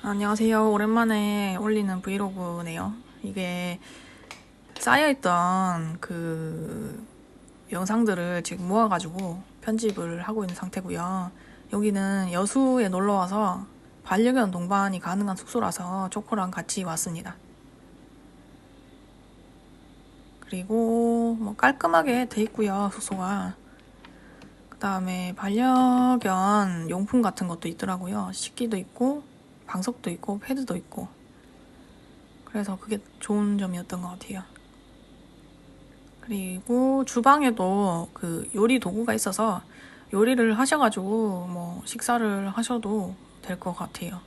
안녕하세요. 오랜만에 올리는 브이로그네요. 이게 쌓여있던 그 영상들을 지금 모아가지고 편집을 하고 있는 상태고요. 여기는 여수에 놀러와서 반려견 동반이 가능한 숙소라서 초코랑 같이 왔습니다. 그리고 뭐 깔끔하게 돼 있고요, 숙소가. 그 다음에 반려견 용품 같은 것도 있더라고요. 식기도 있고 방석도 있고 패드도 있고, 그래서 그게 좋은 점이었던 것 같아요. 그리고 주방에도 그 요리 도구가 있어서 요리를 하셔가지고 뭐 식사를 하셔도 될 것 같아요.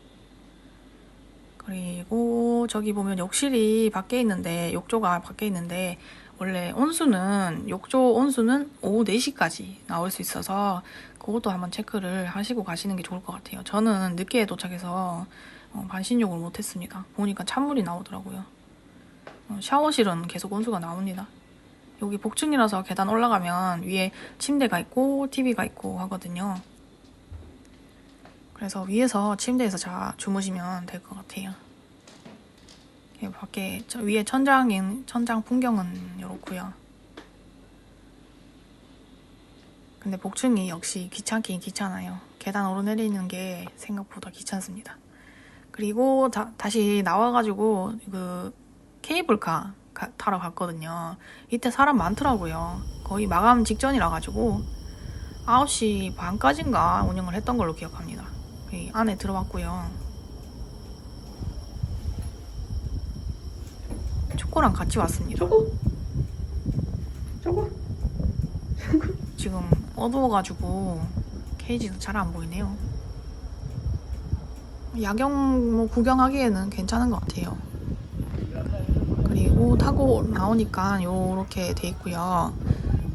그리고 저기 보면 욕실이 밖에 있는데, 욕조가 밖에 있는데, 원래 온수는, 욕조 온수는 오후 4시까지 나올 수 있어서 그것도 한번 체크를 하시고 가시는 게 좋을 것 같아요. 저는 늦게 도착해서 반신욕을 못했습니다. 보니까 찬물이 나오더라고요. 샤워실은 계속 온수가 나옵니다. 여기 복층이라서 계단 올라가면 위에 침대가 있고 TV가 있고 하거든요. 그래서 위에서 침대에서 주무시면 될 것 같아요. 밖에 위에 천장 풍경은 이렇고요. 근데 복층이 역시 귀찮긴 귀찮아요. 계단 오르내리는 게 생각보다 귀찮습니다. 그리고 다시 나와가지고 그 케이블카 타러 갔거든요. 이때 사람 많더라고요. 거의 마감 직전이라 가지고 9시 반까지인가 운영을 했던 걸로 기억합니다. 안에 들어왔고요. 초코랑 같이 왔습니다. 저거 지금 어두워가지고 케이지도 잘 안 보이네요. 야경 뭐 구경하기에는 괜찮은 것 같아요. 그리고 타고 나오니까 요렇게 돼 있고요.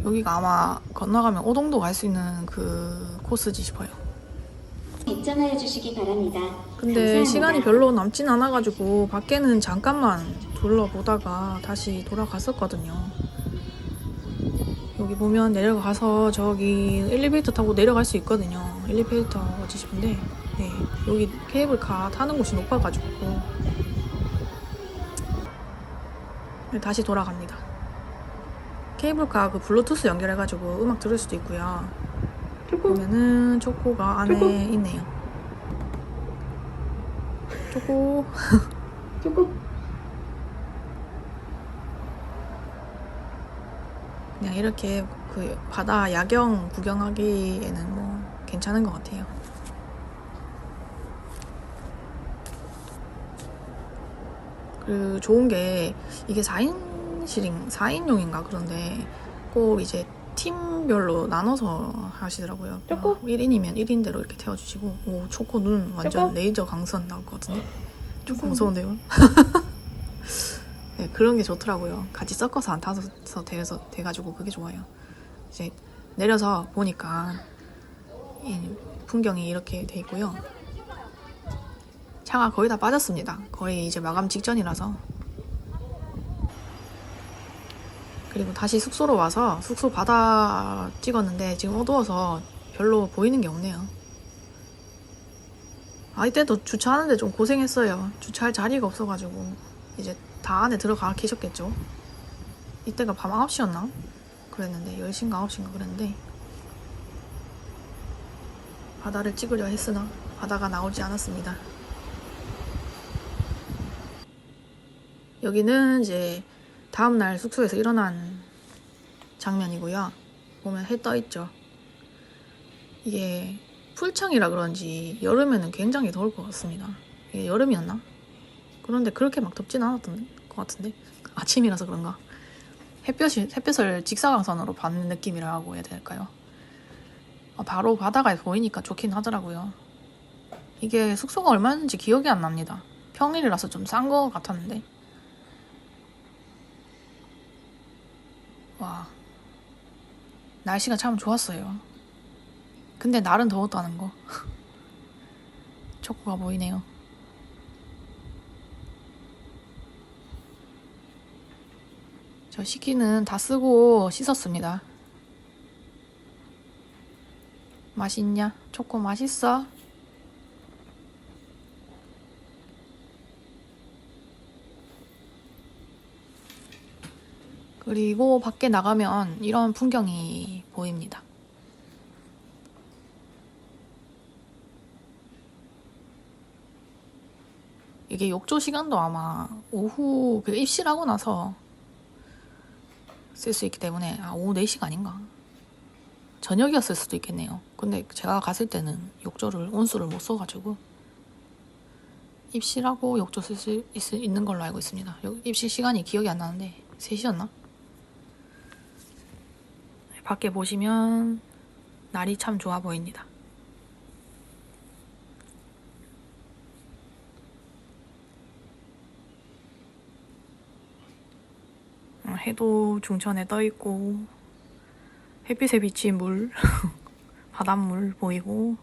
여기가 아마 건너가면 오동도 갈 수 있는 그 코스지 싶어요. 입장하여 주시기 바랍니다. 근데 감사합니다. 시간이 별로 남진 않아가지고 밖에는 잠깐만 둘러보다가 다시 돌아갔었거든요. 여기 보면 내려가서 저기 엘리베이터 타고 내려갈 수 있거든요. 엘리베이터 어디 싶은데, 네, 여기 케이블카 타는 곳이 높아가지고 다시 돌아갑니다. 케이블카 그 블루투스 연결해가지고 음악 들을 수도 있고요. 보면은 초코가 안에 있네요. 초코. 그냥 이렇게 그 바다 야경 구경하기에는 뭐 괜찮은 것 같아요. 그 좋은 게 이게 4인용인가 그런데 꼭 이제 팀별로 나눠서 하시더라고요. 초코? 1인이면 1인대로 이렇게 태워주시고. 오, 초코 눈 완전 초코? 레이저 강선 나올 것 같은데? 조금 무서운데요? 네, 그런 게 좋더라고요. 같이 섞어서 안 타서 돼가지고 그게 좋아요. 이제 내려서 보니까 이 풍경이 이렇게 돼 있고요. 차가 거의 다 빠졌습니다. 거의 이제 마감 직전이라서. 그리고 다시 숙소로 와서 숙소 바다 찍었는데 지금 어두워서 별로 보이는 게 없네요. 이때도 주차하는데 좀 고생했어요. 주차할 자리가 없어가지고 이제 다 안에 들어가 계셨겠죠. 이때가 밤 9시였나? 그랬는데 10시인가 9시인가 그랬는데 바다를 찍으려 했으나 바다가 나오지 않았습니다. 여기는 이제 다음날 숙소에서 일어난 장면이고요. 보면 해 떠 있죠. 이게 풀창이라 그런지 여름에는 굉장히 더울 것 같습니다. 이게 여름이었나? 그런데 그렇게 막 덥진 않았던 것 같은데, 아침이라서 그런가? 햇볕을 직사광선으로 받는 느낌이라고 해야 될까요? 바로 바다가 보이니까 좋긴 하더라고요. 이게 숙소가 얼마였는지 기억이 안 납니다. 평일이라서 좀 싼 거 같았는데. 와, 날씨가 참 좋았어요. 근데 날은 더웠다는 거. 초코가 보이네요. 저 식기는 다 쓰고 씻었습니다. 맛있냐? 초코 맛있어? 그리고 밖에 나가면 이런 풍경이 보입니다. 이게 욕조 시간도 아마 오후 입실하고 나서 쓸 수 있기 때문에 오후 4시가 아닌가? 저녁이었을 수도 있겠네요. 근데 제가 갔을 때는 욕조를 온수를 못 써가지고 입실하고 욕조 쓸 수 있는 걸로 알고 있습니다. 입실 시간이 기억이 안 나는데 3시였나? 밖에 보시면 날이 참 좋아 보입니다. 해도 중천에 떠 있고 햇빛에 비친 물, 바닷물 보이고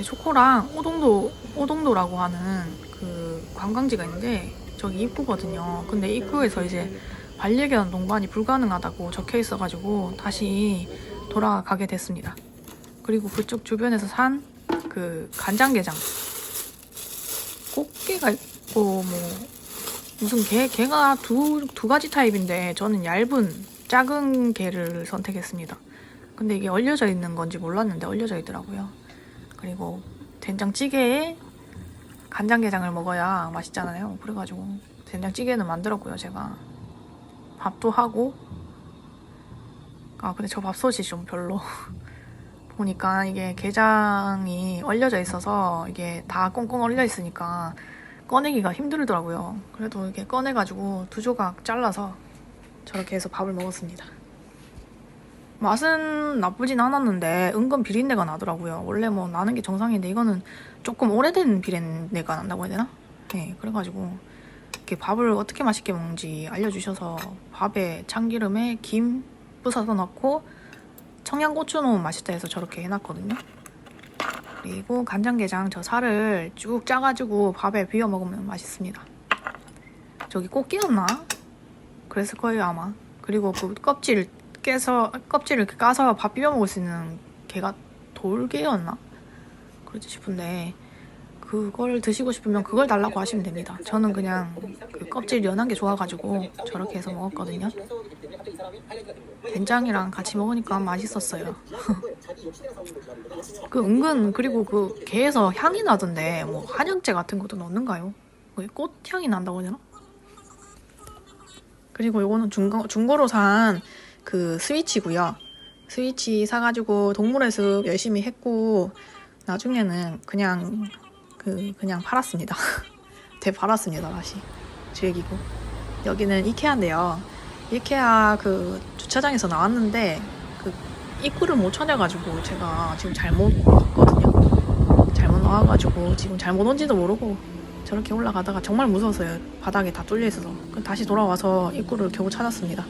초코랑 오동도라고 하는 그 관광지가 있는데 저기 입구거든요. 근데 입구에서 이제 반려견 동반이 불가능하다고 적혀 있어가지고 다시 돌아가게 됐습니다. 그리고 그쪽 주변에서 산 그 간장게장 꽃게가 있고 뭐 무슨 게가 두 가지 타입인데 저는 얇은 작은 게를 선택했습니다. 근데 이게 얼려져 있는 건지 몰랐는데 얼려져 있더라고요. 그리고 된장찌개에 간장게장을 먹어야 맛있잖아요. 그래가지고 된장찌개는 만들었고요. 제가 밥도 하고 근데 저 밥솥이 좀 별로 보니까 이게 게장이 얼려져 있어서 이게 다 꽁꽁 얼려 있으니까 꺼내기가 힘들더라고요. 그래도 이렇게 꺼내가지고 2조각 잘라서 저렇게 해서 밥을 먹었습니다. 맛은 나쁘진 않았는데 은근 비린내가 나더라고요. 원래 뭐 나는 게 정상인데 이거는 조금 오래된 비린내가 난다고 해야 되나? 네, 그래가지고 이렇게 밥을 어떻게 맛있게 먹는지 알려주셔서 밥에 참기름에 김 부숴서 넣고 청양고추 넣으면 맛있다 해서 저렇게 해놨거든요. 그리고 간장게장 저 살을 쭉 짜가지고 밥에 비벼 먹으면 맛있습니다. 저기 꽃게였나? 그랬을 거예요 아마. 그리고 그 껍질을 이렇게 까서 밥 비벼 먹을 수 있는 게가 돌게였나? 그러지 싶은데 그걸 드시고 싶으면 그걸 달라고 하시면 됩니다. 저는 그냥 그 껍질 연한 게 좋아가지고 저렇게 해서 먹었거든요. 된장이랑 같이 먹으니까 맛있었어요. 그 은근 그리고 그 게에서 향이 나던데 뭐 한약재 같은 것도 넣는가요? 꽃향이 난다고 해야 되나? 그리고 요거는 중고로 산 그 스위치고요. 스위치 사가지고 동물의 숲 열심히 했고 나중에는 그냥 팔았습니다. 되팔았습니다 다시 주액이고. 여기는 이케아인데요. 이케아 그 주차장에서 나왔는데 그 입구를 못 찾아가지고 제가 지금 잘못 왔거든요. 잘못 나와가지고 지금 잘못 온지도 모르고 저렇게 올라가다가 정말 무서웠어요. 바닥에 다 뚫려 있어서. 다시 돌아와서 입구를 겨우 찾았습니다.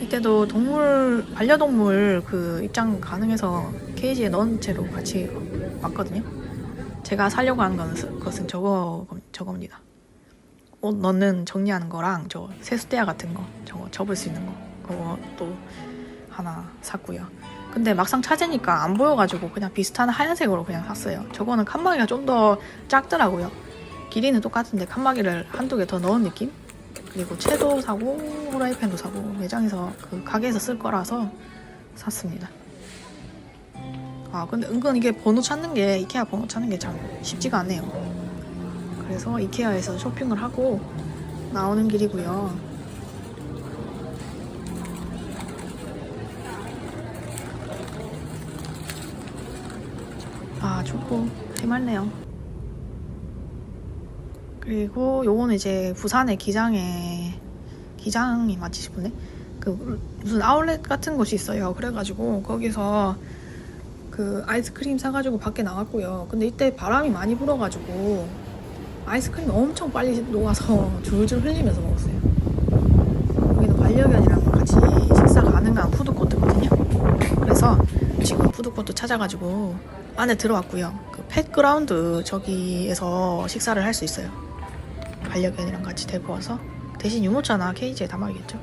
이때도 반려동물 그 입장 가능해서 케이지에 넣은 채로 같이 왔거든요. 제가 사려고 하는 것은 저겁니다. 옷 넣는 정리하는 거랑 저 세숫대야 같은 거 저거 접을 수 있는 거 그것도 하나 샀고요. 근데 막상 찾으니까 안 보여가지고 그냥 비슷한 하얀색으로 그냥 샀어요. 저거는 칸막이가 좀 더 작더라고요. 길이는 똑같은데 칸막이를 한두 개 더 넣은 느낌? 그리고 채도 사고 후라이팬도 사고 매장에서 그 가게에서 쓸 거라서 샀습니다. 근데 은근 이게 이케아 번호 찾는 게 참 쉽지가 않네요. 그래서 이케아에서 쇼핑을 하고 나오는 길이고요. 좋고 해맑네요. 그리고 요거는 이제 부산의 기장이 맞지 싶은데 그 무슨 아울렛 같은 곳이 있어요. 그래가지고 거기서 그 아이스크림 사가지고 밖에 나왔고요. 근데 이때 바람이 많이 불어가지고 아이스크림이 엄청 빨리 녹아서 줄줄 흘리면서 먹었어요. 여기는 반려견이랑 같이 식사 가능한 푸드코트거든요. 그래서 지금 푸드코트 찾아가지고 안에 들어왔고요. 그 펫그라운드 저기에서 식사를 할 수 있어요. 반려견이랑 같이 데리고 와서 대신 유모차나 케이지에 담아야겠죠.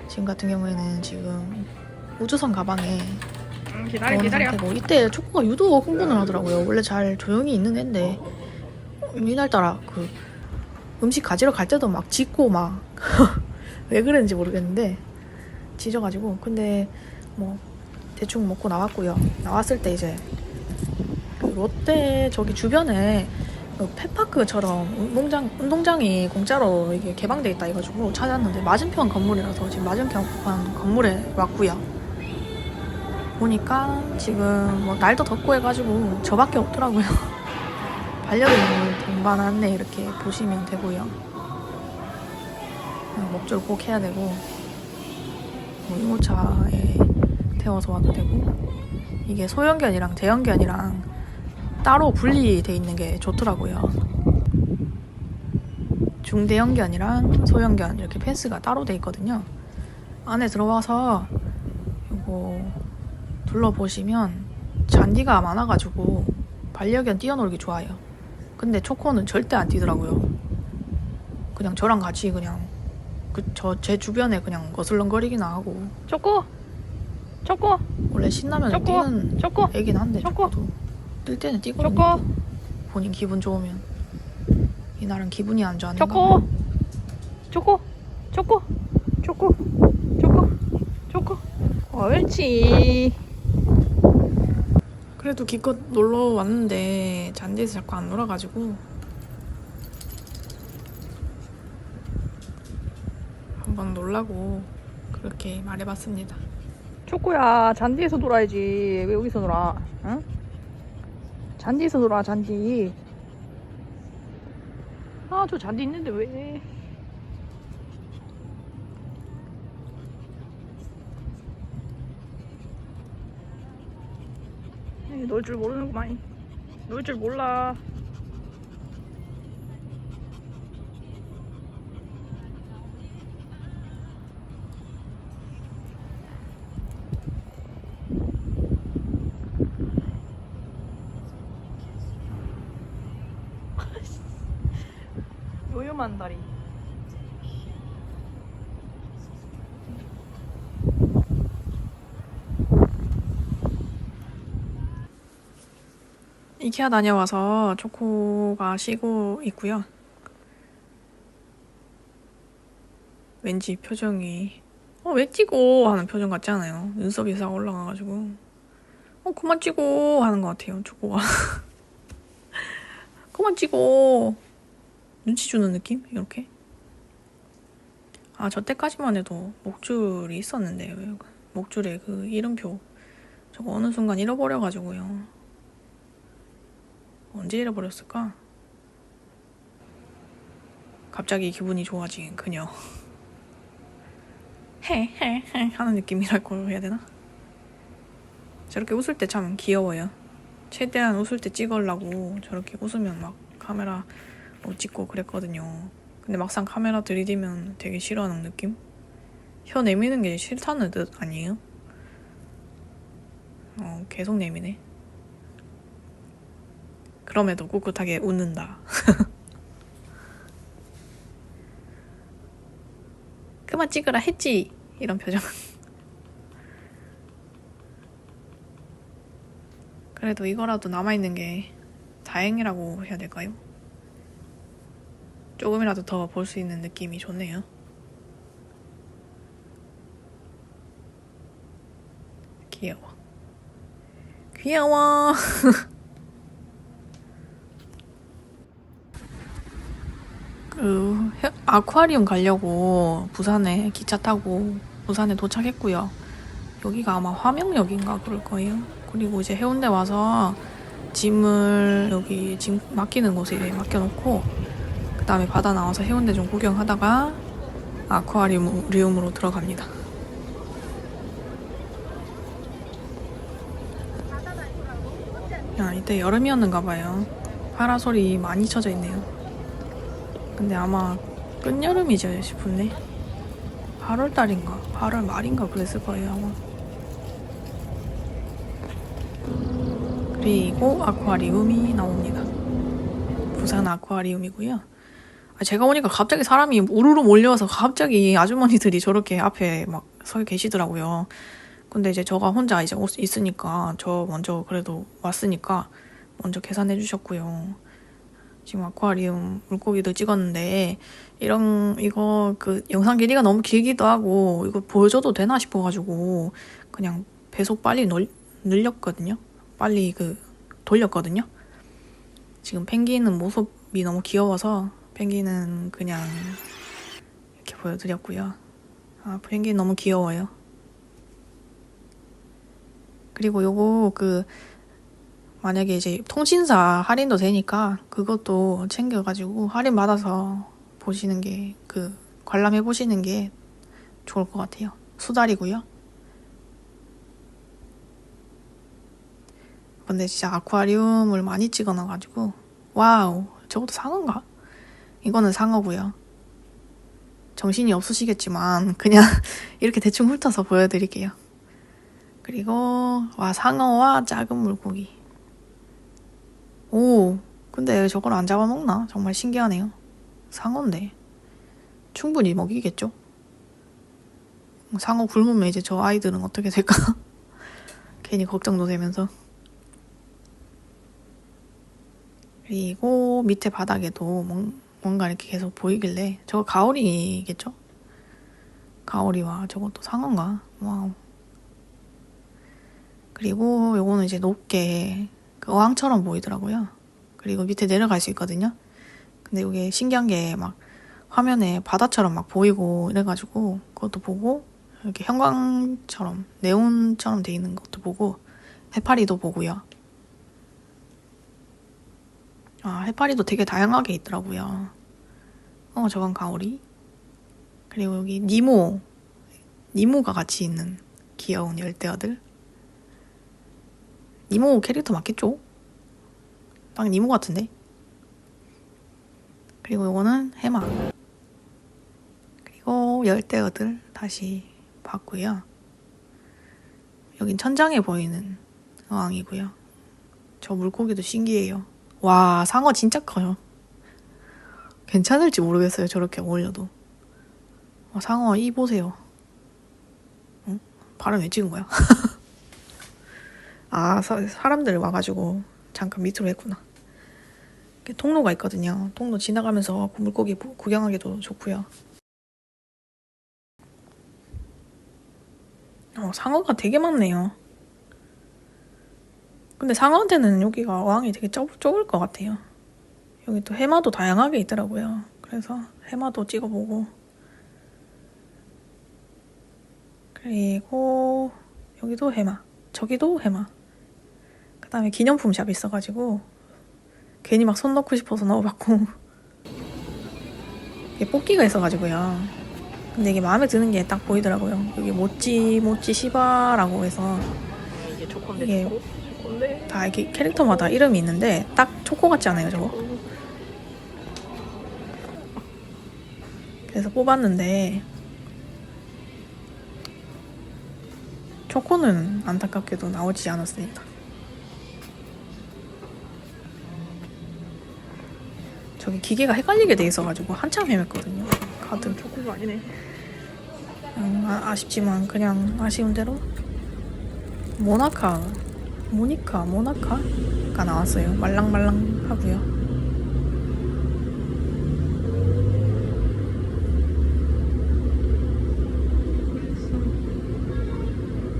지금 같은 경우에는 지금 우주선 가방에 기다려. 되고 이때 초코가 유독 흥분을 하더라고요. 원래 잘 조용히 있는 애인데 이날따라 그 음식 가지러 갈 때도 막 짖고 막 왜 그랬는지 모르겠는데 짖어가지고 근데 뭐 대충 먹고 나왔고요. 나왔을 때 이제 그 롯데 저기 주변에 그 펫파크처럼 운동장이 공짜로 이게 개방돼 있다 해가지고 찾았는데 맞은편 건물이라서 지금 맞은편 건물에 왔고요. 보니까 지금 뭐 날도 덥고 해가지고 저밖에 없더라고요. 반려동물 동반 안내 이렇게 보시면 되고요. 목줄 꼭 해야 되고 뭐 유모차에 태워서 와도 되고 이게 소형견이랑 대형견이랑 따로 분리돼 있는 게 좋더라고요. 중대형견이랑 소형견 이렇게 펜스가 따로 돼 있거든요. 안에 들어와서 이거 둘러보시면 잔디가 많아가지고 반려견 뛰어놀기 좋아요. 근데 초코는 절대 안 뛰더라고요. 그냥 저랑 같이 그냥 제 주변에 그냥 거슬렁거리기나 하고. 초코 원래 신나면 뛰는 애긴 한데 초코도 뛸 때는 뛰거든요. 본인 기분 좋으면. 이날은 기분이 안 좋았는가 봐요. 초코 옳지. 그래도 기껏 놀러 왔는데 잔디에서 자꾸 안 놀아가지고 한번 놀라고 그렇게 말해봤습니다. 초코야, 잔디에서 놀아야지. 왜 여기서 놀아? 응? 잔디에서 놀아, 잔디. 아, 저 잔디 있는데 왜? 놀 줄 모르는구만. 놀 줄 몰라. 요요만 다리. 이케아 다녀와서 초코가 쉬고 있고요. 왠지 표정이 왜 찍어 하는 표정 같지 않아요? 눈썹이 싹 올라가가지고 그만 찍어 하는 것 같아요. 초코가 그만 찍어 눈치 주는 느낌? 이렇게. 저 때까지만 해도 목줄이 있었는데 목줄에 그 이름표 저거 어느 순간 잃어버려가지고요. 언제 잃어버렸을까? 갑자기 기분이 좋아진 그녀. 헤 하는 느낌이라고 해야 되나? 저렇게 웃을 때 참 귀여워요. 최대한 웃을 때 찍으려고 저렇게 웃으면 막 카메라 못 찍고 그랬거든요. 근데 막상 카메라 들이대면 되게 싫어하는 느낌? 혀 내미는 게 싫다는 뜻 아니에요? 계속 내미네. 그럼에도 꿋꿋하게 웃는다. 그만 찍으라 했지! 이런 표정. 그래도 이거라도 남아있는 게 다행이라고 해야 될까요? 조금이라도 더 볼 수 있는 느낌이 좋네요. 귀여워. 아쿠아리움 가려고 부산에 기차 타고 부산에 도착했고요. 여기가 아마 화명역인가 그럴 거예요. 그리고 이제 해운대 와서 짐을 여기 짐 맡기는 곳에 맡겨놓고 그 다음에 바다 나와서 해운대 좀 구경하다가 아쿠아리움으로 들어갑니다. 이때 여름이었는가 봐요. 파라솔이 많이 쳐져 있네요. 근데 아마 끝여름이죠 싶은데 8월달인가 8월 말인가 그랬을 거예요 아마. 그리고 아쿠아리움이 나옵니다. 부산 아쿠아리움이고요. 제가 오니까 갑자기 사람이 우르르 몰려와서 갑자기 아주머니들이 저렇게 앞에 막 서 계시더라고요. 근데 이제 저가 혼자 이제 있으니까 저 먼저 그래도 왔으니까 먼저 계산해 주셨고요. 지금 아쿠아리움 물고기도 찍었는데 이거 그 영상 길이가 너무 길기도 하고 이거 보여줘도 되나 싶어가지고 그냥 배속 빨리 늘렸거든요. 빨리 돌렸거든요. 지금 펭귄은 모습이 너무 귀여워서 펭귄은 그냥 이렇게 보여드렸고요. 아, 펭귄 너무 귀여워요. 그리고 요거 만약에 이제 통신사 할인도 되니까 그것도 챙겨가지고 할인 받아서 보시는 게 관람해 보시는 게 좋을 것 같아요. 수달이고요. 근데 진짜 아쿠아리움을 많이 찍어놔가지고 와우, 저것도 상어인가? 이거는 상어고요. 정신이 없으시겠지만 그냥 이렇게 대충 훑어서 보여드릴게요. 그리고 상어와 작은 물고기. 오, 근데 저걸 안 잡아먹나? 정말 신기하네요. 상어인데 충분히 먹이겠죠? 상어 굶으면 이제 저 아이들은 어떻게 될까? 괜히 걱정도 되면서. 그리고 밑에 바닥에도 뭔가 이렇게 계속 보이길래 저거 가오리겠죠? 가오리와 저것도 상어인가? 와우. 그리고 요거는 이제 높게 어항처럼 보이더라고요. 그리고 밑에 내려갈 수 있거든요. 근데 이게 신기한 게 막 화면에 바다처럼 막 보이고 이래가지고 그것도 보고 이렇게 형광처럼 네온처럼 돼 있는 것도 보고 해파리도 보고요. 아, 해파리도 되게 다양하게 있더라고요. 저건 가오리. 그리고 여기 니모가 같이 있는 귀여운 열대어들. 니모 캐릭터 맞겠죠? 딱 니모 같은데? 그리고 요거는 해마. 그리고 열대어들 다시 봤고요. 여긴 천장에 보이는 어항이고요. 저 물고기도 신기해요. 와, 상어 진짜 커요. 괜찮을지 모르겠어요. 저렇게 올려도. 상어 이 보세요. 응? 발음 왜 찍은 거야? 아, 사람들 와가지고 잠깐 밑으로 했구나. 통로가 있거든요. 통로 지나가면서 물고기 구경하기도 좋고요. 상어가 되게 많네요. 근데 상어한테는 여기가 어항이 되게 좁을 것 같아요. 여기 또 해마도 다양하게 있더라고요. 그래서 해마도 찍어보고. 그리고 여기도 해마, 저기도 해마. 그 다음에 기념품 샵 있어가지고 괜히 막 손 넣고 싶어서 넣어봤고. 이게 뽑기가 있어가지고요. 근데 이게 마음에 드는 게 딱 보이더라고요. 여기 모찌 시바라고 해서 이게 다 이렇게 캐릭터마다 이름이 있는데 딱 초코 같지 않아요, 저거? 그래서 뽑았는데 초코는 안타깝게도 나오지 않았습니다. 저기 기계가 헷갈리게 돼 있어가지고 한참 헤맸거든요. 카드. 초코가 아니네. 아쉽지만 그냥 아쉬운 대로 모나카가 나왔어요. 말랑말랑하고요.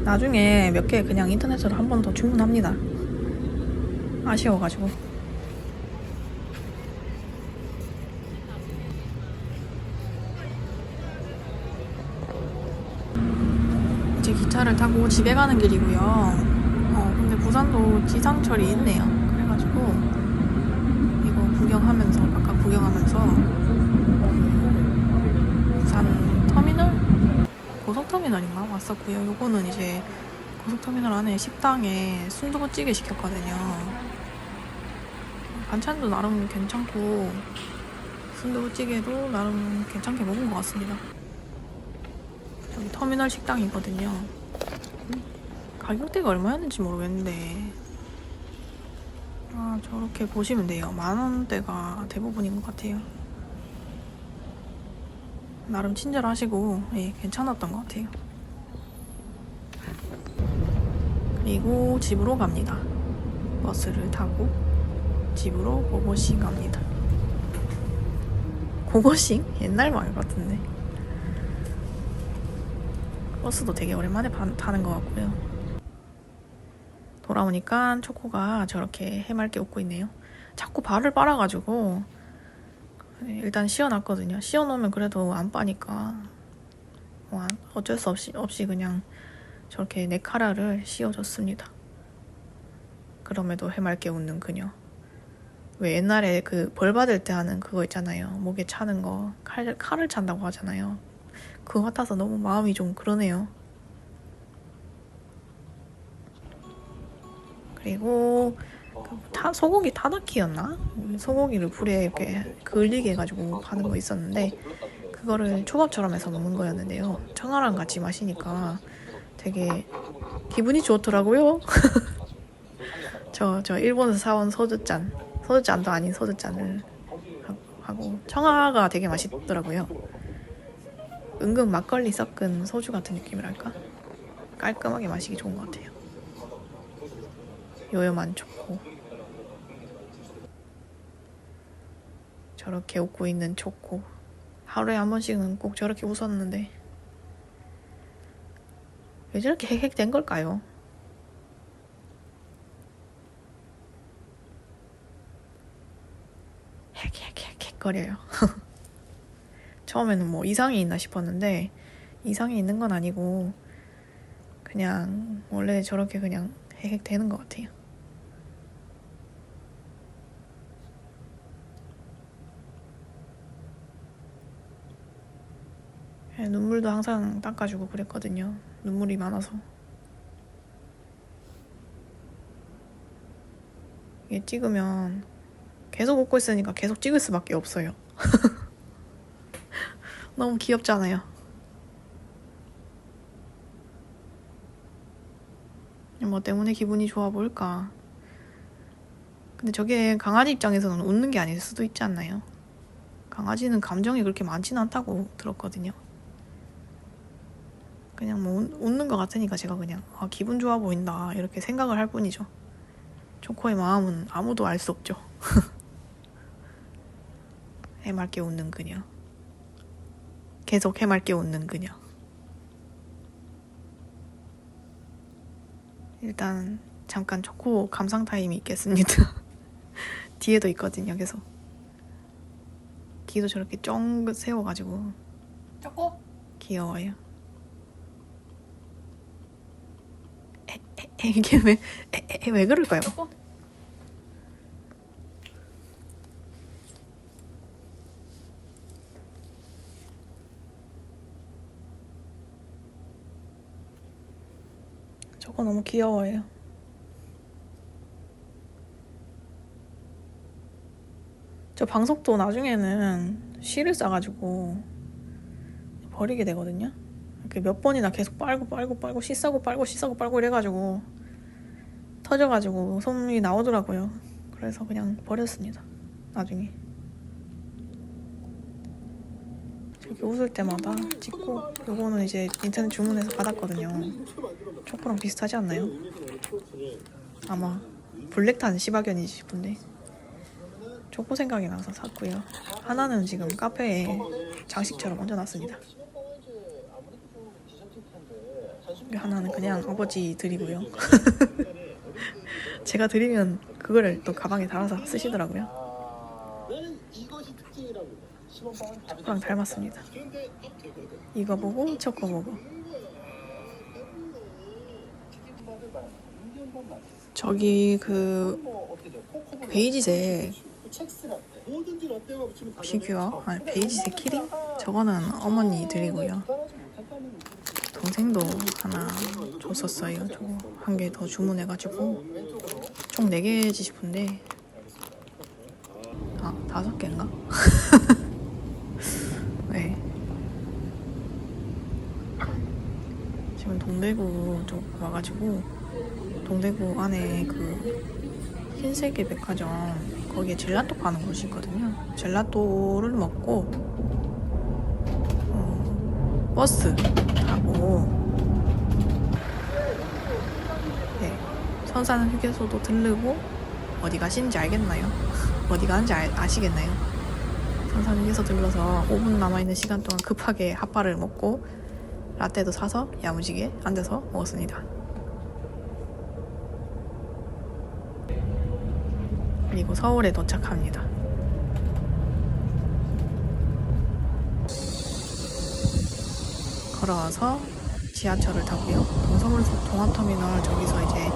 나중에 몇 개 그냥 인터넷으로 한 번 더 주문합니다. 아쉬워가지고. 이제 기차를 타고 집에 가는 길이고요. 근데 부산도 지상철이 있네요. 그래가지고 이거 구경하면서 각각 구경하면서 부산 터미널? 고속터미널인가 왔었고요. 요거는 이제 고속터미널 안에 식당에 순두부찌개 시켰거든요. 반찬도 나름 괜찮고 순두부찌개도 나름 괜찮게 먹은 것 같습니다. 여기 터미널 식당이거든요. 가격대가 얼마였는지 모르겠는데 저렇게 보시면 돼요. 10,000원대가 대부분인 것 같아요. 나름 친절하시고 괜찮았던 것 같아요. 그리고 집으로 갑니다. 버스를 타고 집으로 고고싱 갑니다. 고고싱? 옛날 말 같은데. 버스도 되게 오랜만에 타는 것 같고요. 돌아오니까 초코가 저렇게 해맑게 웃고 있네요. 자꾸 발을 빨아가지고 일단 씌워놨거든요. 씌워놓으면 그래도 안 빠니까 뭐 어쩔 수 없이 그냥 저렇게 네카라를 씌워줬습니다. 그럼에도 해맑게 웃는 그녀. 왜 옛날에 그 벌 받을 때 하는 그거 있잖아요. 목에 차는 거 칼을 찬다고 하잖아요. 그거 같아서 너무 마음이 좀 그러네요. 그리고 소고기 타다키였나? 소고기를 불에 이렇게 그을리게 해가지고 파는 거 있었는데 그거를 초밥처럼 해서 먹는 거였는데요. 청아랑 같이 마시니까 되게 기분이 좋더라고요. 저 일본에서 사온 소주잔도 아닌 소주잔을 하고 청아가 되게 맛있더라고요. 은근 막걸리 섞은 소주 같은 느낌이랄까? 깔끔하게 마시기 좋은 것 같아요. 요염한 초코. 저렇게 웃고 있는 초코. 하루에 한 번씩은 꼭 저렇게 웃었는데 왜 저렇게 헥헥 걸까요? 헥헥 거려요. 처음에는 뭐 이상이 있나 싶었는데 이상이 있는 건 아니고 그냥 원래 저렇게 그냥 헥헥 되는 것 같아요. 눈물도 항상 닦아주고 그랬거든요. 눈물이 많아서. 이게 찍으면 계속 웃고 있으니까 계속 찍을 수밖에 없어요. 너무 귀엽잖아요. 뭐 때문에 기분이 좋아 보일까? 근데 저게 강아지 입장에서는 웃는 게 아닐 수도 있지 않나요? 강아지는 감정이 그렇게 많지는 않다고 들었거든요. 그냥 뭐 웃는 것 같으니까 제가 그냥 기분 좋아 보인다 이렇게 생각을 할 뿐이죠. 초코의 마음은 아무도 알 수 없죠. 해맑게 웃는 그녀. 계속 해맑게 웃는 그녀. 일단 잠깐 초코 감상 타임이 있겠습니다. 뒤에도 있거든요. 계속 귀도 저렇게 쫑긋 세워가지고 초코? 귀여워요. 이게 왜 그럴까요? 초코? 저거 너무 귀여워요. 저 방석도 나중에는 실을 싸가지고 버리게 되거든요. 이렇게 몇 번이나 계속 빨고 씻고 빨고 이래가지고 터져가지고 솜이 나오더라고요. 그래서 그냥 버렸습니다. 나중에 저렇게 웃을 때마다 찍고, 요거는 이제 인터넷 주문해서 받았거든요. 초코랑 비슷하지 않나요? 아마 블랙탄 시바견이지 싶은데 초코 생각이 나서 샀고요. 하나는 지금 카페에 장식처럼 얹어놨습니다. 하나는 그냥 아버지 드리고요. 제가 드리면 그거를 또 가방에 달아서 쓰시더라고요. 초코랑 닮았습니다. 이거 보고 초코 보고. 저기 그 베이지색 피규어? 아니 베이지색 키링? 저거는 어머니 드리고요. 동생도 하나 줬었어요. 저거 한 개 더 주문해가지고 총 4개지 싶은데 5개인가? 네. 지금 동대구 쪽 와가지고 동대구 안에 그 흰색의 백화점 거기에 젤라또 파는 곳이 있거든요. 젤라또를 먹고 버스 타고 네, 선산 휴게소도 들르고 어디 가시는지 알겠나요? 어디 가는지 아시겠나요? 선산 휴게소 들러서 5분 남아있는 시간 동안 급하게 핫바를 먹고 라떼도 사서 야무지게 앉아서 먹었습니다. 그리고 서울에 도착합니다. 걸어와서 지하철을 타고요. 동서물속 동합터미널 저기서 이제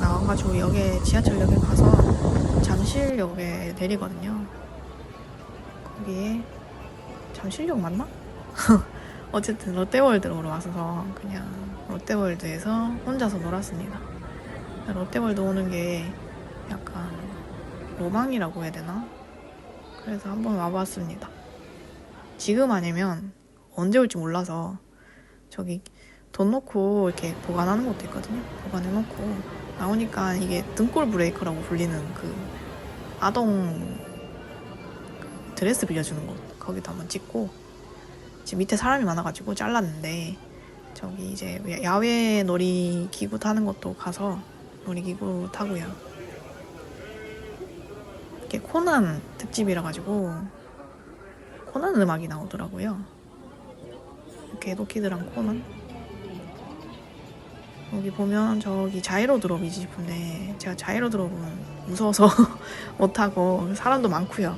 나와가지고 역에 지하철역에 가서 잠실역에 내리거든요. 거기에 잠실역 맞나? 어쨌든 롯데월드로 와서 그냥 롯데월드에서 혼자서 놀았습니다. 롯데월드 오는 게 약간 로망이라고 해야 되나? 그래서 한번 와봤습니다. 지금 아니면 언제 올지 몰라서 저기 돈 넣고 이렇게 보관하는 것도 있거든요. 보관해놓고 나오니까 이게 등골 브레이커라고 불리는 그 아동 드레스 빌려주는 곳 거기도 한번 찍고 지금 밑에 사람이 많아가지고 잘랐는데 저기 이제 야외 놀이기구 타는 것도 가서 놀이기구 타고요. 이게 코난 특집이라 가지고 코난 음악이 나오더라고요. 개도키드랑 코난. 여기 보면 저기 자이로 드롭이지 싶은데 제가 자이로 드롭은 무서워서 못하고 사람도 많고요.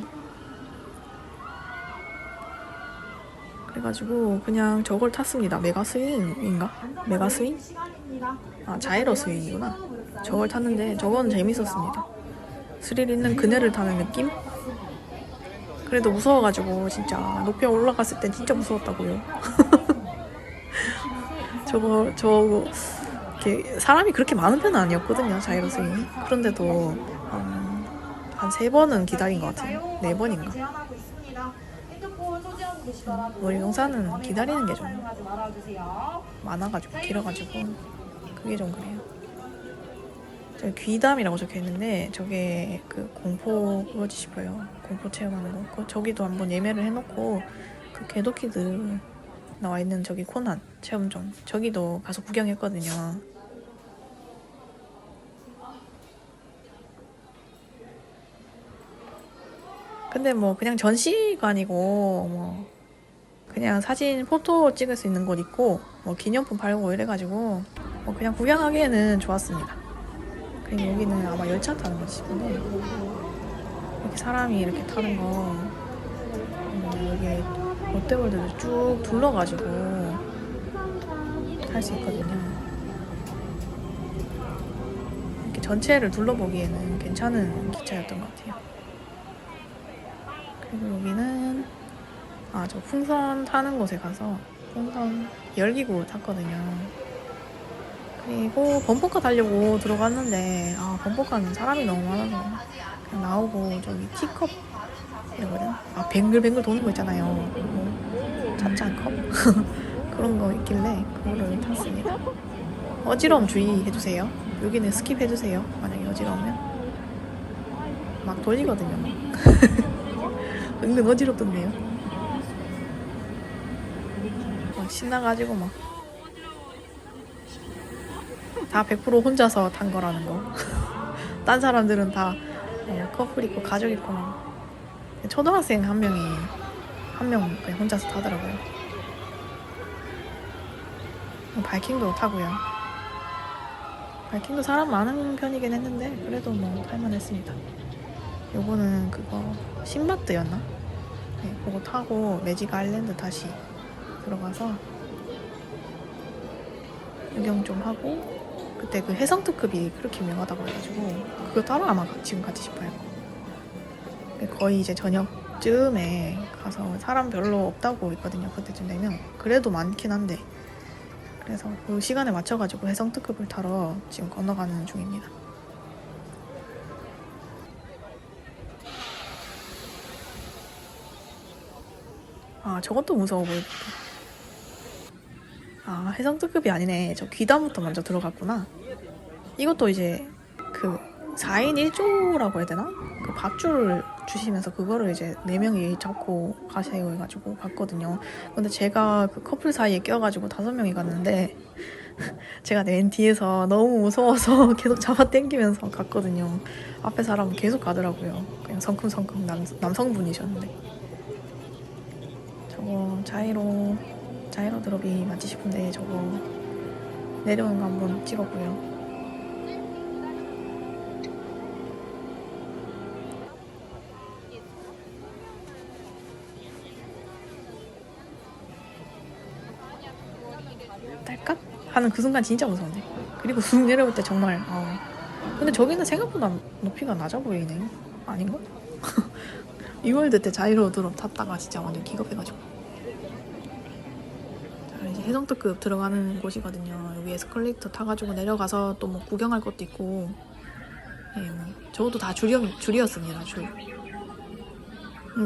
그래가지고 그냥 저걸 탔습니다. 메가 스윙인가? 메가 스윙? 아 자이로 스윙이구나. 저걸 탔는데 저건 재밌었습니다. 스릴 있는 그네를 타는 느낌? 그래도 무서워가지고 진짜 높이 올라갔을 땐 진짜 무서웠다고요. 저거 이렇게 사람이 그렇게 많은 편은 아니었거든요. 자이로 스윙이. 그런데도 한 3번은 기다린 것 같아요. 4번인가. 놀이동산은 기다리는 게 좀 많아가지고 길어가지고 그게 좀 그래요. 저기 귀담이라고 적혀있는데 저게 그 공포 그거지 싶어요. 공포 체험하는 거. 저기도 한번 예매를 해놓고 그 개도키드 나와있는 저기 코난 체험존 저기도 가서 구경했거든요. 근데 뭐 그냥 전시관이고 뭐 그냥 사진 포토 찍을 수 있는 곳 있고 뭐 기념품 팔고 이래가지고 뭐 그냥 구경하기에는 좋았습니다. 그리고 여기는 아마 열차 타는 거지 싶은데 이렇게 사람이 이렇게 타는 거 여기 롯데월드를 쭉 둘러가지고 탈 수 있거든요. 이렇게 전체를 둘러보기에는 괜찮은 기차였던 것 같아요. 그리고 여기는 저 풍선 타는 곳에 가서 풍선 열기구 탔거든요. 그리고 범퍼카 타려고 들어갔는데 범퍼카는 사람이 너무 많아서 그냥 나오고 저기 티컵 이러거든. 뱅글뱅글 도는 거 있잖아요. 뭐 찻잔컵 그런 거 있길래 그거를 탔습니다. 어지러움 주의해주세요. 여기는 스킵해주세요. 만약에 어지러우면 막 돌리거든요. 은근 어지럽던데요. 막 신나가지고 막 다 100% 혼자서 탄 거라는 거. 딴 사람들은 다 커플 있고 가족 있고 초등학생 한 명 그냥 혼자서 타더라고요. 바이킹도 타고요. 바이킹도 사람 많은 편이긴 했는데 그래도 뭐 탈만했습니다. 요거는 그거 신밧드였나? 네, 그거 타고 매직 아일랜드 다시 들어가서 구경 좀 하고 그때 그 해상특급이 그렇게 유명하다고 해가지고 그거 따로 아마 지금 같이 싶어요. 거의 이제 저녁쯤에 가서 사람 별로 없다고 있거든요. 그때쯤 되면 그래도 많긴 한데 그래서 그 시간에 맞춰가지고 해상특급을 타러 지금 건너가는 중입니다. 저것도 무서워 보이겠다. 해상특급이 아니네. 저 귀담부터 먼저 들어갔구나. 이것도 이제 그 4인 1조라고 해야 되나? 그 밧줄 주시면서 그거를 이제 4명이 잡고 가세요 해가지고 갔거든요. 근데 제가 그 커플 사이에 껴가지고 5명이 갔는데 제가 맨 뒤에서 너무 무서워서 계속 잡아 당기면서 갔거든요. 앞에 사람은 계속 가더라고요. 그냥 성큼성큼 남성분이셨는데. 저거 자이로 드롭이 맞지 싶은데 저거 내려오는 거 한번 찍었고요. 딸깍? 하는 그 순간 진짜 무서운데. 그리고 쑥 내려올 때 정말 근데 저기는 생각보다 높이가 낮아 보이네요. 아닌가? 이월드 때 자이로 드롭 탔다가 진짜 완전 기겁해가지고. 자, 이제 해성특급 들어가는 곳이거든요. 여기 에스컬레이터 타가지고 내려가서 또 뭐 구경할 것도 있고. 예, 뭐 저것도 다 줄이었습니다. 줄.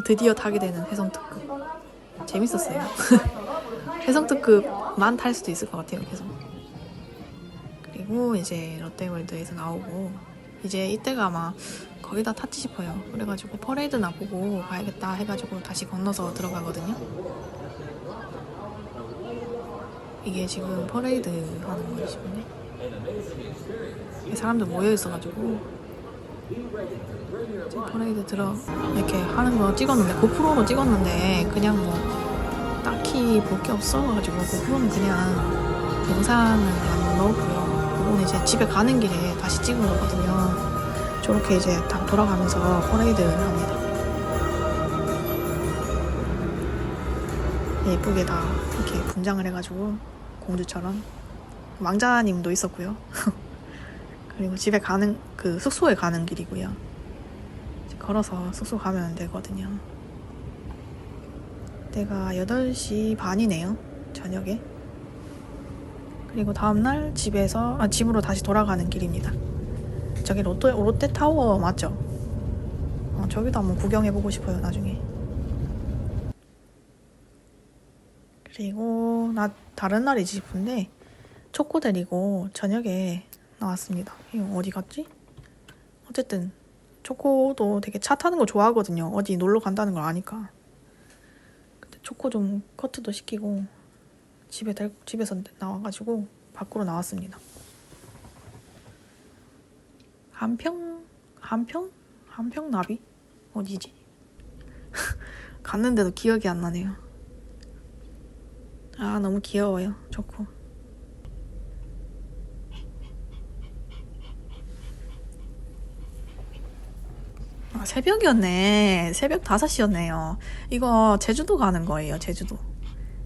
드디어 타게 되는 해성특급. 재밌었어요. 해성특급만 탈 수도 있을 것 같아요. 계속. 그리고 이제 롯데월드에서 나오고 이제 이때가 아마 거의 다 탔지 싶어요. 그래가지고 퍼레이드나 보고 가야겠다 해가지고 다시 건너서 들어가거든요. 이게 지금 퍼레이드 하는 거지 싶네. 사람들 모여 있어가지고 이제 퍼레이드 이렇게 하는 거 찍었는데 고프로로 찍었는데 그냥 뭐 딱히 볼 게 없어가지고 고프로는 그냥 영상을 안 넣었고요. 그거는 이제 집에 가는 길에 다시 찍은 거거든요. 저렇게 이제 다 돌아가면서 퍼레이드를 합니다. 예쁘게 다 이렇게 분장을 해가지고 공주처럼 왕자님도 있었고요. 그리고 집에 가는 그 숙소에 가는 길이고요. 이제 걸어서 숙소 가면 되거든요. 때가 8시 반이네요. 저녁에. 그리고 다음날 집으로 다시 돌아가는 길입니다. 저기 롯데타워 맞죠? 저기도 한번 구경해보고 싶어요, 나중에. 그리고 다른 날이지 싶은데 초코 데리고 저녁에 나왔습니다. 이거 어디 갔지? 어쨌든 초코도 되게 차 타는 거 좋아하거든요. 어디 놀러 간다는 걸 아니까. 근데 초코 좀 커트도 시키고 집에서 나와가지고 밖으로 나왔습니다. 한평 나비? 어디지? 갔는데도 기억이 안 나네요. 아, 너무 귀여워요, 초코. 아, 새벽이었네. 새벽 5시였네요. 이거 제주도 가는 거예요, 제주도.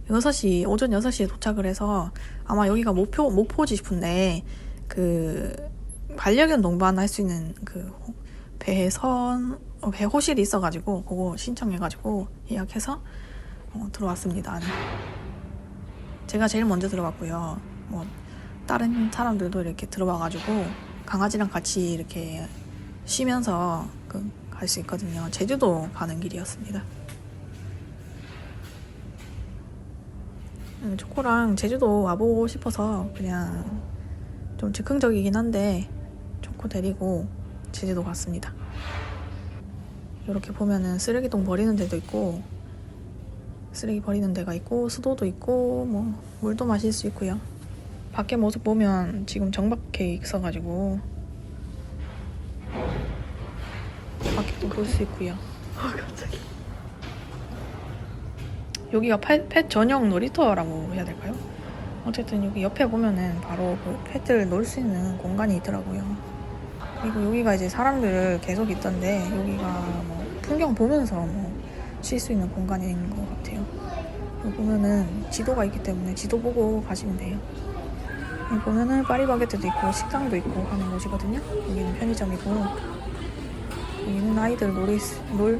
6시, 오전 6시에 도착을 해서 아마 여기가 목포지 싶은데 그 반려견 동반 할 수 있는 그 배호실이 있어가지고 그거 신청해가지고 예약해서 들어왔습니다. 안에. 제가 제일 먼저 들어갔고요. 뭐 다른 사람들도 이렇게 들어와가지고 강아지랑 같이 이렇게 쉬면서 갈 수 있거든요. 제주도 가는 길이었습니다. 초코랑 제주도 와보고 싶어서 그냥 좀 즉흥적이긴 한데 초코 데리고 제주도 갔습니다. 이렇게 보면은 쓰레기통 버리는 데도 있고 쓰레기 버리는 데가 있고 수도도 있고 뭐 물도 마실 수 있고요. 밖에 모습 보면 지금 정박해 있어가지고 밖에도 볼 수 있고요. 갑자기 여기가 펫 전용 놀이터라고 해야 될까요? 어쨌든 여기 옆에 보면은 바로 그 펫들 놀 수 있는 공간이 있더라고요. 그리고 여기가 이제 사람들 계속 있던데 여기가 뭐 풍경 보면서 뭐 쉴 수 있는 공간인 것 같아요. 여기 보면은 지도가 있기 때문에 지도 보고 가시면 돼요. 여기 보면은 파리바게뜨도 있고 식당도 있고 하는 곳이거든요. 여기는 편의점이고 여기는 아이들